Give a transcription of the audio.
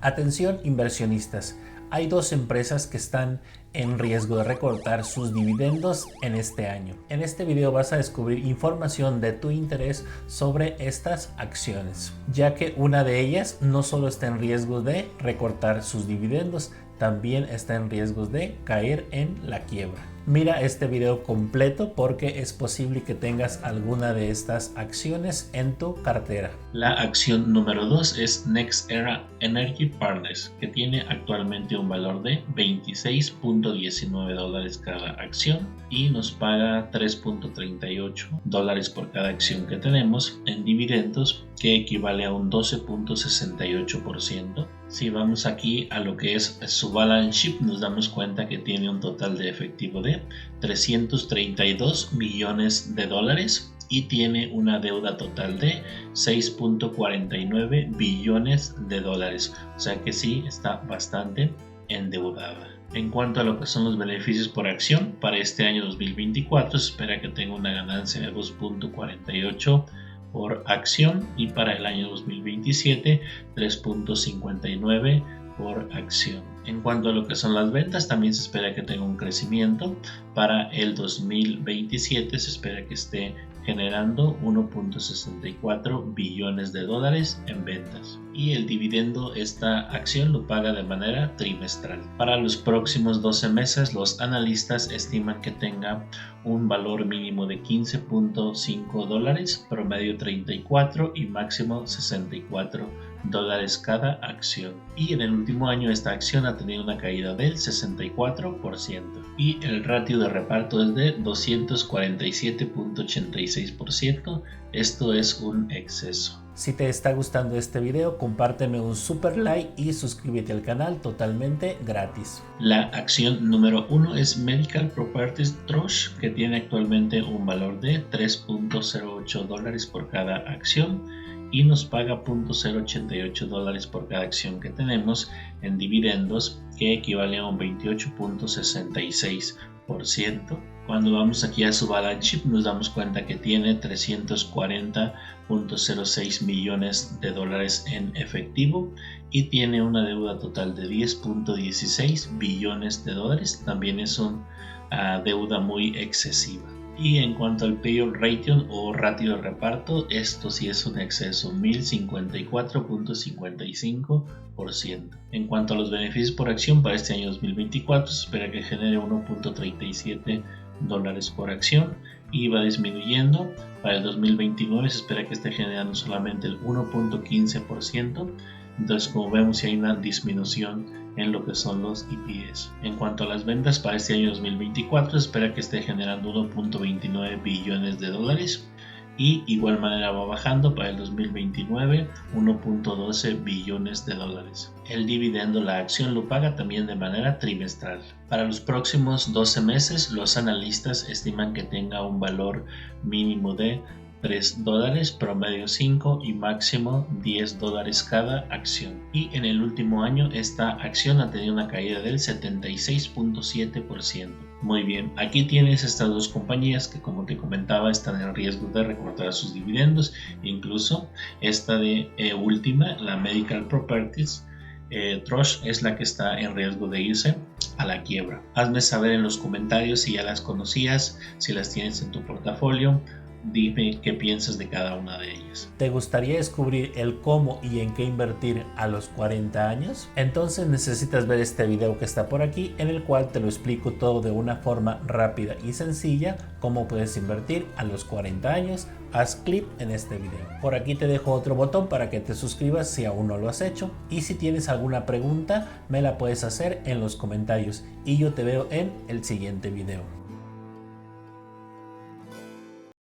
Atención inversionistas, hay dos empresas que están en riesgo de recortar sus dividendos en este año. En este video vas a descubrir información de tu interés sobre estas acciones, ya que una de ellas no solo está en riesgo de recortar sus dividendos, también está en riesgo de caer en la quiebra. Mira este video completo porque es posible que tengas alguna de estas acciones en tu cartera. La acción número 2 es NextEra Energy Partners, que tiene actualmente un valor de $26.19 cada acción y nos paga $3.38 por cada acción que tenemos en dividendos, que equivale a un 12.68%. Si vamos aquí a lo que es su balance sheet, nos damos cuenta que tiene un total de efectivo de $332 millones y tiene una deuda total de $6.49 billones. O sea que sí está bastante endeudada. En cuanto a lo que son los beneficios por acción, para este año 2024 se espera que tenga una ganancia de 2.48 por acción y para el año 2027 3.59 por acción. En cuanto a lo que son las ventas, también se espera que tenga un crecimiento. Para el 2027 se espera que esté generando $1.64 billones en ventas. Y el dividendo, esta acción lo paga de manera trimestral. Para los próximos 12 meses, los analistas estiman que tenga un valor mínimo de $15.5, promedio 34 y máximo $64 cada acción. Y en el último año esta acción ha tenido una caída del 64% y el ratio de reparto es de 247.86%. Esto es un exceso. Si te está gustando este video, compárteme un super like y suscríbete al canal totalmente gratis. La acción número 1 es Medical Properties Trust, que tiene actualmente un valor de $3.08 por cada acción y nos paga $0.088 por cada acción que tenemos en dividendos, que equivale a un 28.66%. Cuando vamos aquí a su balance sheet nos damos cuenta que tiene $340.06 millones en efectivo y tiene una deuda total de $10.16 billones. También es una deuda muy excesiva. Y en cuanto al payout ratio o ratio de reparto, esto sí es un exceso, 1054.55%. En cuanto a los beneficios por acción, para este año 2024 se espera que genere $1.37 por acción y va disminuyendo. Para el 2029 se espera que esté generando solamente el 1.15%. Entonces, como vemos, hay una disminución en lo que son los EPS. En cuanto a las ventas, para este año 2024 se espera que esté generando $1.29 billones y igual manera va bajando para el 2029 $1.12 billones. El dividendo, la acción lo paga también de manera trimestral. Para los próximos 12 meses los analistas estiman que tenga un valor mínimo de $3, promedio 5 y máximo $10 cada acción. Y en el último año esta acción ha tenido una caída del 76.7%. Muy bien, aquí tienes estas dos compañías que, como te comentaba, están en riesgo de recortar sus dividendos. Incluso esta de última, la Medical Properties Trust, es la que está en riesgo de irse a la quiebra. Hazme saber en los comentarios si ya las conocías, si las tienes en tu portafolio. Dime qué piensas de cada una de ellas. ¿Te gustaría descubrir el cómo y en qué invertir a los 40 años? Entonces necesitas ver este video que está por aquí, en el cual te lo explico todo de una forma rápida y sencilla, cómo puedes invertir a los 40 años. Haz clic en este video. Por aquí te dejo otro botón para que te suscribas si aún no lo has hecho. Y si tienes alguna pregunta, me la puedes hacer en los comentarios y yo te veo en el siguiente video.